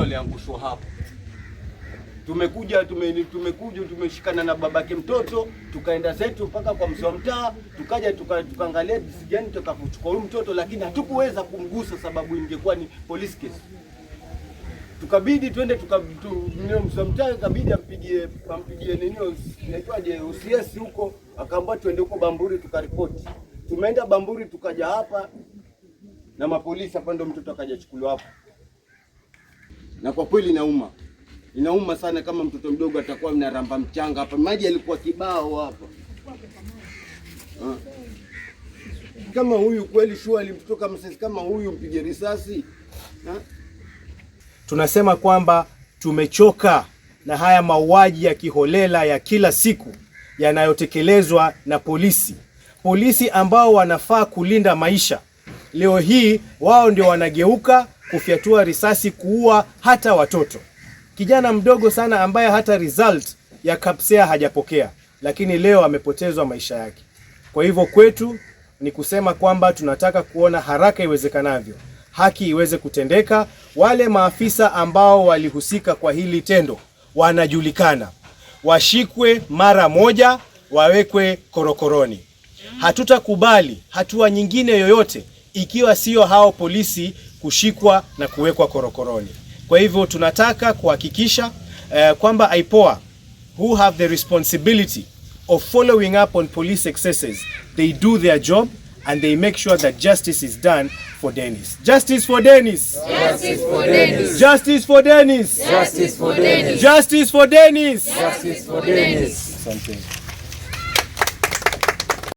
Aliangushwa hapo. Tumekuja tumeshikana na babake mtoto, tukaenda zetu mpaka kwa mzee wa mtaa, tukaja tukaangalia jinsi gani tutakapochukua huyu mtoto, lakini hatukuweza kumgusa sababu ingekuwa ni police case. Tukabidi twende mzee wa mtaa ikabidi ampigie nini inaitwaje OCS huko, akaamba twende huko Bamburi tukaripoti. Tumeenda Bamburi tukaja hapa na mapolisi hapa, ndo mtoto akaja chukuliwa hapa. Na kwa kweli inauma sana kama mtoto mdogo atakuwa mnaramba mchanga hapa. Maji alikuwa kibao hapa. Kama huyu kweli shua mtoto msesi kama huyu mpige risasi. Tunasema kwamba tumechoka na haya mauaji ya kiholela ya kila siku yanayotekelezwa na polisi. Polisi ambao wanafaa kulinda maisha, leo hii wao ndio wanageuka kufyatua risasi kuua hata watoto. Kijana mdogo sana ambaye hata result ya KPSEA hajapokea, lakini leo amepotezwa maisha yake. Kwa hivyo kwetu ni kusema kwamba tunataka kuona haraka iwezekanavyo haki iweze kutendeka. Wale maafisa ambao walihusika kwa hili tendo wanajulikana, washikwe mara moja, wawekwe korokoroni. Hatutakubali hatua nyingine yoyote ikiwa sio hao polisi kushikwa na kuwekwa korokoroni. Kwa hivyo tunataka kuhakikisha kwamba IPOA, who have the responsibility of following up on police excesses, they do their job and they make sure that justice is done for Dennis. Justice for Dennis. Justice for Dennis. Justice for Dennis. Justice for Dennis. Justice for Dennis. Justice for Dennis. Something.